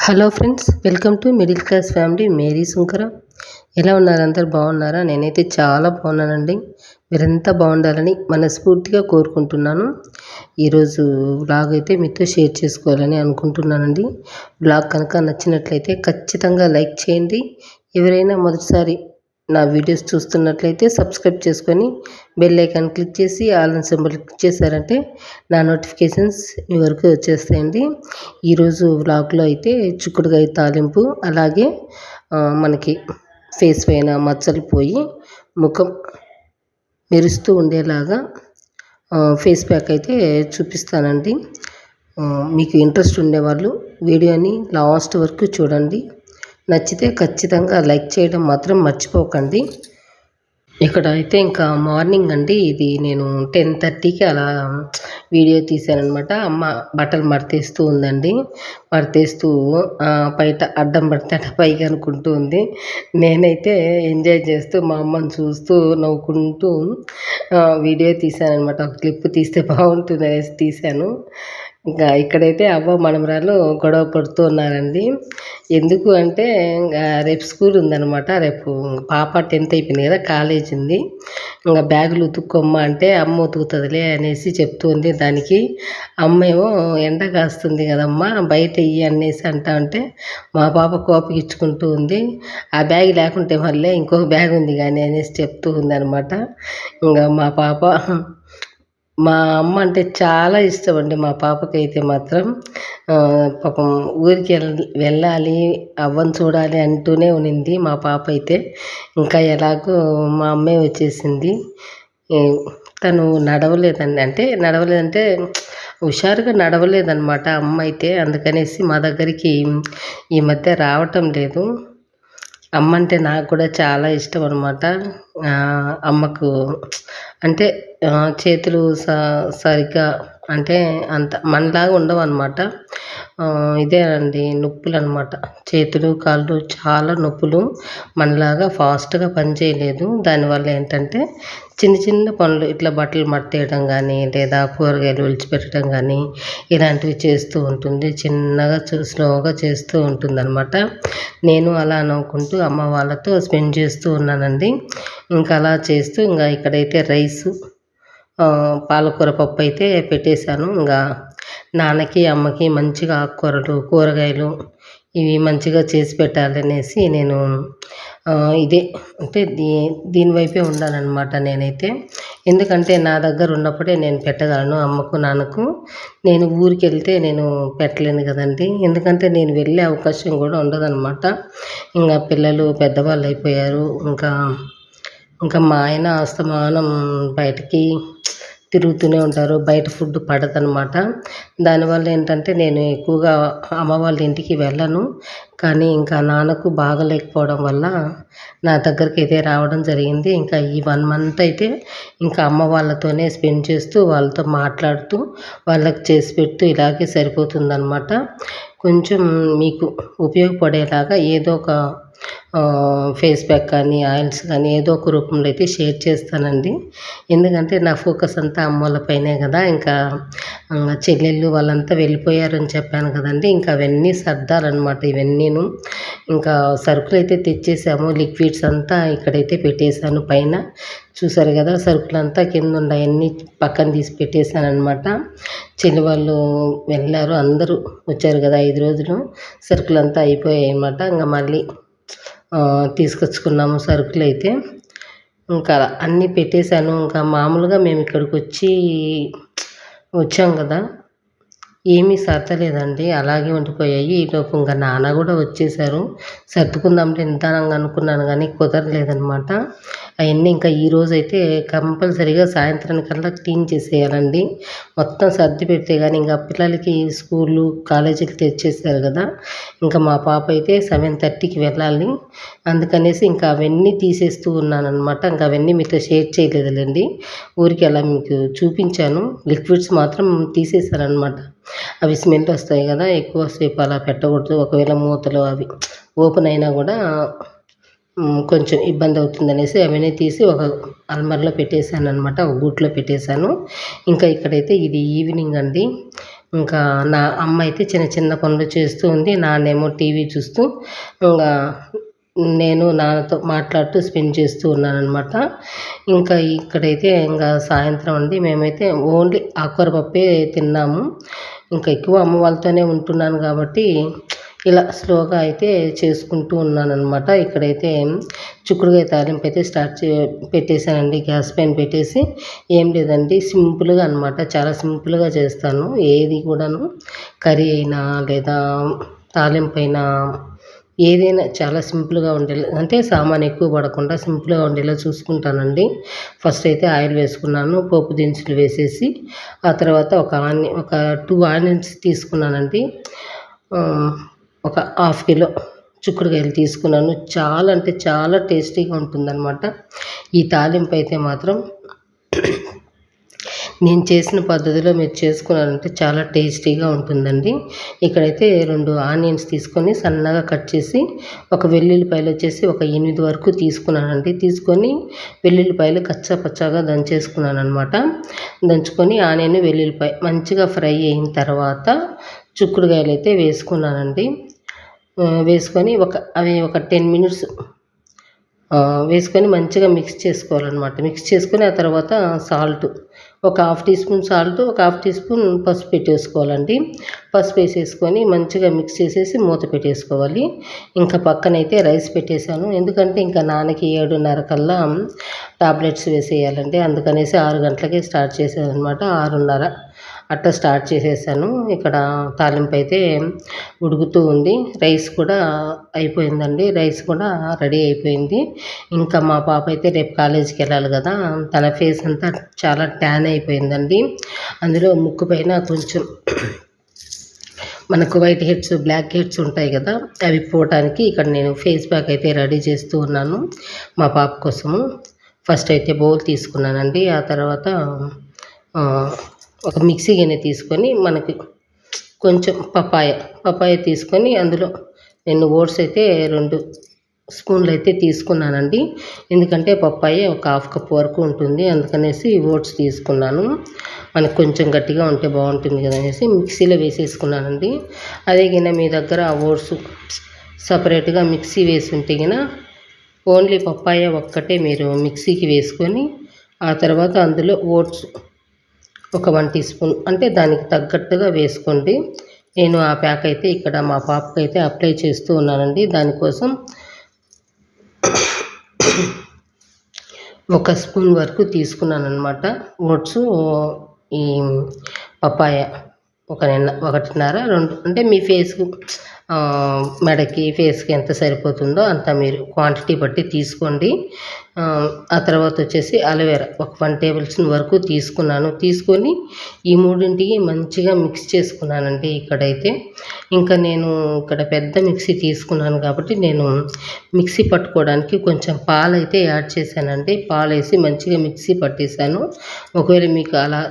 Hello friends, welcome to middle class family Mary Sunkara. ఎలా ఉన్నారు? అందరు బాగున్నారా? నేనైతే చాలా బాగున్నానండి. మీరంతా బాగుండాలని మనస్ఫూర్తిగా కోరుకుంటున్నాను. ఈరోజు వ్లాగ్ అయితే మీతో షేర్ చేసుకోవాలని అనుకుంటున్నానండి. వ్లాగ్ కనుక నచ్చినట్లయితే ఖచ్చితంగా లైక్ చేయండి. ఎవరైనా మొదటిసారి నా వీడియోస్ చూస్తున్నట్లయితే సబ్స్క్రైబ్ చేసుకొని బెల్ ఐకాన్ క్లిక్ చేసి ఆల్ సింబల్ క్లిక్ చేశారంటే నా నోటిఫికేషన్స్ మీ వరకు వచ్చేస్తాయండి. ఈరోజు వ్లాగ్లో అయితే చిక్కుడుకాయ తాలింపు, అలాగే మనకి ఫేస్ పైన మచ్చలు పోయి ముఖం మెరుస్తూ ఉండేలాగా ఫేస్ ప్యాక్ అయితే చూపిస్తానండి. మీకు ఇంట్రెస్ట్ ఉండేవాళ్ళు వీడియోని లాస్ట్ వరకు చూడండి. నచ్చితే ఖచ్చితంగా లైక్ చేయడం మాత్రం మర్చిపోకండి. ఇక్కడ అయితే ఇంకా మార్నింగ్ అండి, ఇది నేను 10:30కి అలా వీడియో తీశానమాట. అమ్మ బట్టలు మడతేస్తూ ఉందండి. మడతేస్తూ బయట అడ్డం పడితే అట్ట పైకి అనుకుంటూ ఉంది. నేనైతే ఎంజాయ్ చేస్తూ మా అమ్మని చూస్తూ నవ్వుకుంటూ వీడియో తీశానమాట. ఒక క్లిప్ తీస్తే బాగుంటుంది అనేసి తీశాను. ఇంకా ఇక్కడైతే అవ్వ మనమరాలు గొడవ పడుతూ ఉన్నారండి. ఎందుకు అంటే ఇంకా రేపు స్కూల్ ఉందన్నమాట. రేపు పాప 10th అయిపోయింది కదా, కాలేజ్ ఉంది. ఇంకా బ్యాగులు ఉతుక్కోమ్మ అంటే అమ్మ ఉతుకుతుందిలే అనేసి చెప్తుంది. దానికి అమ్మ ఏమో ఎండ కాస్తుంది కదమ్మా బయట ఇయ్యి అనేసి అంటా ఉంటే మా పాప కోపగిచ్చుకుంటూ ఉంది. ఆ బ్యాగ్ లేకుంటే మళ్ళీ ఇంకొక బ్యాగ్ ఉంది కానీ అనేసి చెప్తూ ఉందన్నమాట. ఇంకా మా అమ్మ అంటే చాలా ఇష్టం అండి మా పాపకైతే మాత్రం. పాపం ఊరికి వెళ్ళాలి, అవ్వని చూడాలి అంటూనే ఉన్నింది మా పాప అయితే. ఇంకా ఎలాగో మా అమ్మే వచ్చేసింది. తను నడవలేదంటే హుషారుగా నడవలేదన్నమాట అమ్మ అయితే. అందుకనేసి మా దగ్గరికి ఈ మధ్య రావటం లేదు. అమ్మ అంటే నాకు కూడా చాలా ఇష్టం అనమాట. అమ్మకు అంటే చేతులు సరిగ్గా అంటే అంత మనలాగా ఉండవు అనమాట. ఇదే అండి నొప్పులు అనమాట. చేతులు కాళ్ళు చాలా నొప్పులు. మనలాగా ఫాస్ట్గా పని చేయలేదు. దానివల్ల ఏంటంటే చిన్న చిన్న పనులు ఇట్లా బట్టలు మడతేయడం కానీ, లేదా కూరగాయలు ఒలిచిపెట్టడం కానీ ఇలాంటివి చేస్తూ ఉంటుంది. చిన్నగా స్లోగా చేస్తూ ఉంటుంది అనమాట. నేను అలా నవ్వుకుంటూ అమ్మ వాళ్ళతో స్పెండ్ చేస్తూ ఉన్నానండి. ఇంకా అలా చేస్తూ ఇంకా ఇక్కడైతే రైసు, పాలకూర పప్పు అయితే పెట్టేశాను. ఇంకా నాన్నకి అమ్మకి మంచిగా ఆకుకూరలు కూరగాయలు ఇవి మంచిగా చేసి పెట్టాలనేసి నేను ఇదే అంటే దీని వైపే ఉండాలన్నమాట నేనైతే. ఎందుకంటే నా దగ్గర ఉన్నప్పుడే నేను పెట్టగలను అమ్మకు నాన్నకు. నేను ఊరికి వెళ్తే నేను పెట్టలేను కదండి. ఎందుకంటే నేను వెళ్ళే అవకాశం కూడా ఉండదన్నమాట. ఇంకా పిల్లలు పెద్దవాళ్ళు అయిపోయారు. ఇంకా మా ఆయన అస్తమానం బయటికి తిరుగుతూనే ఉంటారు. బయట ఫుడ్ పడదనమాట. దానివల్ల ఏంటంటే నేను ఎక్కువగా అమ్మ వాళ్ళ ఇంటికి వెళ్ళను. కానీ ఇంకా నాన్నకు బాగలేకపోవడం వల్ల నా దగ్గరికి అయితే రావడం జరిగింది. ఇంకా ఈ 1 month అయితే ఇంకా అమ్మ వాళ్ళతోనే స్పెండ్ చేస్తూ, వాళ్ళతో మాట్లాడుతూ, వాళ్ళకి చేసి పెడుతూ ఇలాగే సరిపోతుందన్నమాట. కొంచెం మీకు ఉపయోగపడేలాగా ఏదో ఒక ఫేస్ ప్యాక్ కానీ, ఆయిల్స్ కానీ ఏదో ఒక రూపంలో అయితే షేర్ చేస్తానండి. ఎందుకంటే నా ఫోకస్ అంతా అమ్మోళ్ళ పైనే కదా. ఇంకా చెల్లెళ్ళు వాళ్ళంతా వెళ్ళిపోయారని చెప్పాను కదండి. ఇంకా అవన్నీ సర్దాలన్నమాట ఇవన్నీను. ఇంకా సరుకులు అయితే తెచ్చేసాము. లిక్విడ్స్ అంతా ఇక్కడైతే పెట్టేశాను పైన. చూసారు కదా, సరుకులంతా కింద ఉన్నాయన్నీ పక్కన తీసి పెట్టేశాను అనమాట. చెల్లి వాళ్ళు వెళ్ళారు, అందరూ వచ్చారు కదా 5 రోజులు. సరుకులంతా అయిపోయాయి అన్నమాట. ఇంకా మళ్ళీ తీసుకొచ్చుకున్నాము సరుకులు అయితే. ఇంకా అన్నీ పెట్టేశాను. ఇంకా మామూలుగా మేము ఇక్కడికి వచ్చాం కదా, ఏమీ సర్దలేదండి, అలాగే ఉండిపోయాయి. ఈలోపు ఇంకా నాన్న కూడా వచ్చేసారు. సర్దుకుందాంలే నిదానంగా అనుకున్నాను కానీ కుదరలేదనమాట. అవన్నీ ఇంకా ఈరోజు అయితే కంపల్సరీగా సాయంత్రానికల్లా క్లీన్ చేసేయాలండి. మొత్తం సర్ది పెడితే కానీ ఇంకా పిల్లలకి స్కూళ్ళు కాలేజీకి తెచ్చేసారు కదా. ఇంకా మా పాప అయితే 7:30కి వెళ్ళాలి. అందుకనేసి ఇంకా అవన్నీ తీసేస్తూ ఉన్నాను అనమాట. ఇంకా అవన్నీ మీతో షేర్ చేయలేదులేండి, ఊరికి అలా మీకు చూపించాను. లిక్విడ్స్ మాత్రం తీసేసాను అనమాట. అవి స్మెల్ వస్తాయి కదా, ఎక్కువసేపు అలా పెట్టకూడదు. ఒకవేళ మూతలు అవి ఓపెన్ అయినా కూడా కొంచెం ఇబ్బంది అవుతుందనేసి అవన్నీ తీసి ఒక అల్మార్లో పెట్టేశాను అనమాట. ఒక గూట్లో పెట్టేశాను. ఇంకా ఇక్కడైతే ఇది ఈవినింగ్ అండి. ఇంకా నా అమ్మ అయితే చిన్న చిన్న పనులు చేస్తూ ఉంది, నాన్నేమో టీవీ చూస్తూ ఇంకా నేను నాన్నతో మాట్లాడుతూ స్పెండ్ చేస్తూ ఉన్నానన్నమాట. ఇంకా ఇక్కడైతే ఇంకా సాయంత్రం అండి, మేమైతే ఓన్లీ ఆకుకూర పప్పే తిన్నాము. ఇంకా ఎక్కువ అమ్మ వాళ్ళతోనే ఉంటున్నాను కాబట్టి ఇలా స్లోగా అయితే చేసుకుంటూ ఉన్నానన్నమాట. ఇక్కడైతే చిక్కుడుకాయ తాలింపు అయితే పెట్టేశానండి, గ్యాస్ పైన పెట్టేసి. ఏం లేదండి, సింపుల్గా అనమాట, చాలా సింపుల్గా చేస్తాను ఏది కూడాను. కర్రీ అయినా లేదా తాలింపు అయినా ఏదైనా చాలా సింపుల్గా ఉండేలా, అంటే సామాన్ ఎక్కువ పడకుండా సింపుల్గా ఉండేలా చూసుకుంటానండి. ఫస్ట్ అయితే ఆయిల్ వేసుకున్నాను, పోపు దినుసులు వేసేసి ఆ తర్వాత ఒక 2 ఆనియన్స్ తీసుకున్నానండి. ఒక హాఫ్ కిలో చిక్కుడుకాయలు తీసుకున్నాను. చాలా అంటే చాలా టేస్టీగా ఉంటుందన్నమాట ఈ తాలింపు అయితే మాత్రం. నేను చేసిన పద్ధతిలో మీరు చేసుకున్నారంటే చాలా టేస్టీగా ఉంటుందండి. ఇక్కడైతే 2 ఆనియన్స్ తీసుకొని సన్నగా కట్ చేసి, ఒక వెల్లుల్లిపాయలు వచ్చేసి ఒక 8 వరకు తీసుకున్నానండి. తీసుకొని వెల్లుల్లిపాయలు కచ్చా పచ్చాగా దంచేసుకున్నాను అనమాట. దంచుకొని ఆనియన్ వెల్లుల్లిపాయ మంచిగా ఫ్రై అయిన తర్వాత చిక్కుడుకాయలు అయితే వేసుకున్నానండి. వేసుకొని అవి ఒక 10 మినిట్స్ వేసుకొని మంచిగా మిక్స్ చేసుకోవాలన్నమాట. మిక్స్ చేసుకొని ఆ తర్వాత సాల్ట్, ఒక హాఫ్ టీ స్పూన్ సాల్ట్, ఒక హాఫ్ టీ స్పూన్ పసుపు పెట్టేసుకోవాలండి. పసుపు వేసేసుకొని మంచిగా మిక్స్ చేసేసి మూత పెట్టేసుకోవాలి. ఇంకా పక్కనైతే రైస్ పెట్టేశాను, ఎందుకంటే ఇంకా నాన్నకి 7:30 కల్లా టాబ్లెట్స్ వేసేయాలండి. అందుకనేసి 6 గంటలకే స్టార్ట్ చేశాను అనమాట. 6:30 అట్లా స్టార్ట్ చేసేసాను. ఇక్కడ తాలింపు అయితే ఉడుకుతూ ఉంది, రైస్ కూడా అయిపోయిందండి. రైస్ కూడా రెడీ అయిపోయింది. ఇంకా మా పాప అయితే రేపు కాలేజీకి వెళ్ళాలి కదా, తన ఫేస్ అంతా చాలా ట్యాన్ అయిపోయిందండి. అందులో ముక్కు పైన కొంచెం మనకు వైట్ హెడ్స్, బ్లాక్ హెడ్స్ ఉంటాయి కదా, అవి పోవటానికి ఇక్కడ నేను ఫేస్ ప్యాక్ అయితే రెడీ చేస్తూ ఉన్నాను మా పాప కోసము. ఫస్ట్ అయితే బౌల్ తీసుకున్నానండి. ఆ తర్వాత ఒక మిక్సీ గిన్నె తీసుకొని మనకి కొంచెం పపాయ తీసుకొని అందులో నేను ఓట్స్ అయితే 2 స్పూన్లు అయితే తీసుకున్నానండి. ఎందుకంటే పప్పాయ ఒక హాఫ్ కప్ వరకు ఉంటుంది, అందుకనేసి ఓట్స్ తీసుకున్నాను. మనకు కొంచెం గట్టిగా ఉంటే బాగుంటుంది కదా అనేసి మిక్సీలో వేసేసుకున్నానండి. అదే గిన్నె మీ దగ్గర ఓట్స్ సపరేట్గా మిక్సీ వేసి ఉంటే గిన ఓన్లీ పప్పాయ ఒక్కటే మీరు మిక్సీకి వేసుకొని ఆ తర్వాత అందులో ఓట్స్ ఒక 1 టీ స్పూన్ అంటే దానికి తగ్గట్టుగా వేసుకోండి. నేను ఆ ప్యాక్ అయితే ఇక్కడ మా పాపకి అయితే అప్లై చేస్తూ ఉన్నానండి. దానికోసం 1 స్పూన్ వరకు తీసుకున్నాను అనమాట ఓట్స్. ఈ పపాయ 1.5 2 అంటే మీ ఫేస్కు మెడకి ఫేస్కి ఎంత సరిపోతుందో అంత మీరు క్వాంటిటీ బట్టి తీసుకోండి. ఆ తర్వాత వచ్చేసి అలోవెరా ఒక 1 టేబుల్ స్పూన్ వరకు తీసుకున్నాను. తీసుకొని ఈ మూడింటికి మంచిగా మిక్స్ చేసుకున్నానండి. ఇక్కడైతే ఇంకా నేను ఇక్కడ పెద్ద మిక్సీ తీసుకున్నాను కాబట్టి నేను మిక్సీ పట్టుకోవడానికి కొంచెం పాలైతే యాడ్ చేశానండి. పాలు వేసి మంచిగా మిక్సీ పట్టేశాను. ఒకవేళ మీకు అలా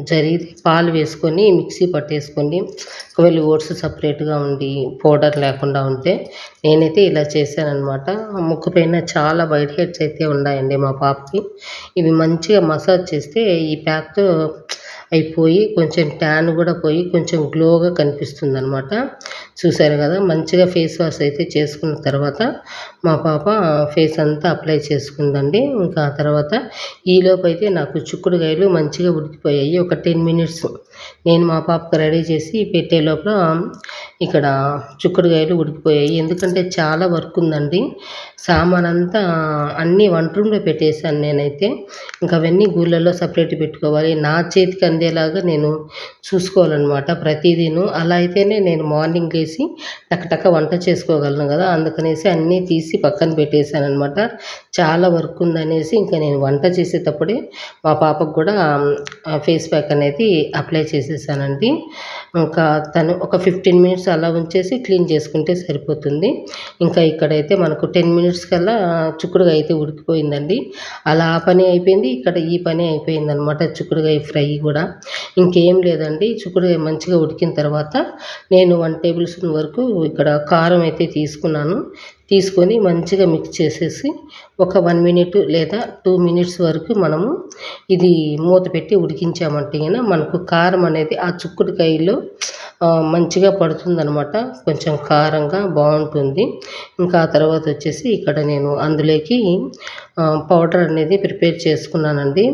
జరిగితే పాలు వేసుకొని మిక్సీ పట్టేసుకోండి. ఒకవేళ ఓట్స్ సపరేట్గా ఉండి పౌడర్ లేకుండా ఉంటే, నేనైతే ఇలా చేశానన్నమాట. ముక్కు పైన చాలా వైట్ హెడ్స్ అయితే ఉన్నాయండి మా పాపకి. ఇవి మంచిగా మసాజ్ చేస్తే ఈ ప్యాక్తో అయిపోయి కొంచెం ట్యాన్ కూడా పోయి కొంచెం గ్లోగా కనిపిస్తుంది అనమాట. చూసారు కదా, మంచిగా ఫేస్ వాష్ అయితే చేసుకున్న తర్వాత మా పాప ఫేస్ అంతా అప్లై చేసుకుందండి. ఇంకా ఆ తర్వాత ఈలోపు అయితే నాకు చిక్కుడుకాయలు మంచిగా ఉడికిపోయాయి. ఒక 10 మినిట్స్ నేను మా పాపకు రెడీ చేసి పెట్టే లోపల ఇక్కడ చిక్కుడుకాయలు ఉడికిపోయాయి. ఎందుకంటే చాలా వర్క్ ఉందండి, సామాన్ అంతా అన్నీ వంట రూమ్లో పెట్టేశాను నేనైతే. ఇంకా అవన్నీ గూళ్ళల్లో సపరేట్ పెట్టుకోవాలి, నా చేతికి అందేలాగా నేను చూసుకోవాలన్నమాట ప్రతిదీను. అలా అయితేనే నేను మార్నింగ్ లేసి టకటక వంట చేసుకోగలను కదా, అందుకనేసి అన్నీ తీసి పక్కన పెట్టేశాను అనమాట. చాలా వర్క్ ఉందనేసి ఇంకా నేను వంట చేసేటప్పుడే మా పాపకు కూడా ఫేస్ ప్యాక్ అనేది అప్లై చేసేసానండి. ఇంకా తను ఒక 15 మినిట్స్ అలా ఉంచేసి క్లీన్ చేసుకుంటే సరిపోతుంది. ఇంకా ఇక్కడైతే మనకు 10 మినిట్స్ కల్లా చిక్కుడుకాయ అయితే ఉడికిపోయిందండి. అలా ఆ పని అయిపోయింది, ఇక్కడ ఈ పని అయిపోయింది అనమాట, చిక్కుడుకాయ ఫ్రై కూడా. ఇంకేం లేదండి, చిక్కుడుకాయ మంచిగా ఉడికిన తర్వాత నేను 1 టేబుల్ స్పూన్ స్పూన్ వరకు ఇక్కడ కారం అయితే తీసుకొని మంచిగా మిక్స్ చేసేసి ఒక 1 మినిట్ లేదా 2 మినిట్స్ వరకు మనము ఇది మూత పెట్టి ఉడికించామంటే గిన మనకు కారం అనేది ఆ చిక్కుడుకాయలో మంచిగా పడుతుందనమాట. కొంచెం కారంగా బాగుంటుంది. ఇంకా ఆ తర్వాత వచ్చేసి ఇక్కడ నేను అందులోకి పౌడర్ అనేది ప్రిపేర్ చేసుకున్నానండి.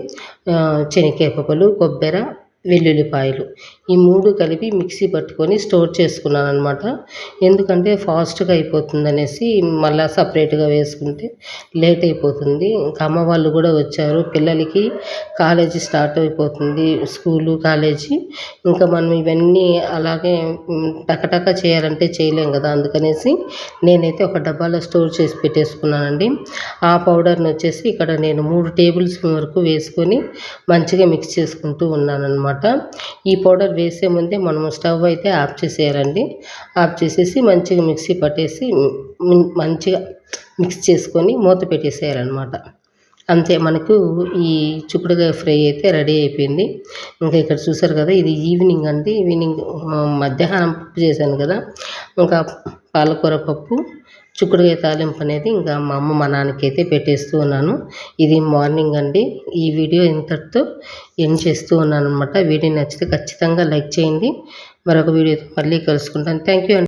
శనగకాయ పప్పులు, కొబ్బరి, వెల్లుల్లిపాయలు ఈ 3 కలిపి మిక్సీ పట్టుకొని స్టోర్ చేసుకున్నానమాట. ఎందుకంటే ఫాస్ట్గా అయిపోతుందనేసి మళ్ళీ సపరేట్గా వేసుకుంటే లేట్ అయిపోతుంది. ఇంకా అమ్మ వాళ్ళు కూడా వచ్చారు. పిల్లలకి కాలేజీ స్టార్ట్ అయిపోతుంది, స్కూలు కాలేజీ. ఇంకా మనం ఇవన్నీ అలాగే టకటక చేయాలంటే చేయలేం కదా. అందుకనేసి నేనైతే ఒక డబ్బాలో స్టోర్ చేసి పెట్టేసుకున్నానండి. ఆ పౌడర్ని వచ్చేసి ఇక్కడ నేను 3 టేబుల్ స్పూన్ వరకు వేసుకొని మంచిగా మిక్స్ చేసుకుంటూ ఉన్నానన్నమాట. ఈ పౌడర్ వేసే ముందే మనము స్టవ్ అయితే ఆఫ్ చేసేయాలండి. ఆఫ్ చేసేసి మంచిగా మిక్సీ పట్టేసి మంచిగా మిక్స్ చేసుకొని మూత పెట్టేసేయాలన్నమాట. అంతే, మనకు ఈ చిక్కుడుకాయ ఫ్రై అయితే రెడీ అయిపోయింది. ఇంకా ఇక్కడ చూసారు కదా, ఇది ఈవినింగ్ అండి. ఈవినింగ్ మధ్యాహ్నం పప్పు చేశాను కదా, ఇంకా పాలకూర పప్పు, చిక్కుడుకాయ తాలింపు అనేది ఇంకా మా అమ్మ మా నాన్నకైతే పెట్టేస్తూ ఉన్నాను. ఇది మార్నింగ్ అండి. ఈ వీడియో ఇంతటితో ఎండ్ చేస్తూ ఉన్నాను అనమాట. వీడియో నచ్చితే ఖచ్చితంగా లైక్ చేయండి. మరొక వీడియోతో మళ్ళీ కలుసుకుంటాను. థ్యాంక్ యూ అండి.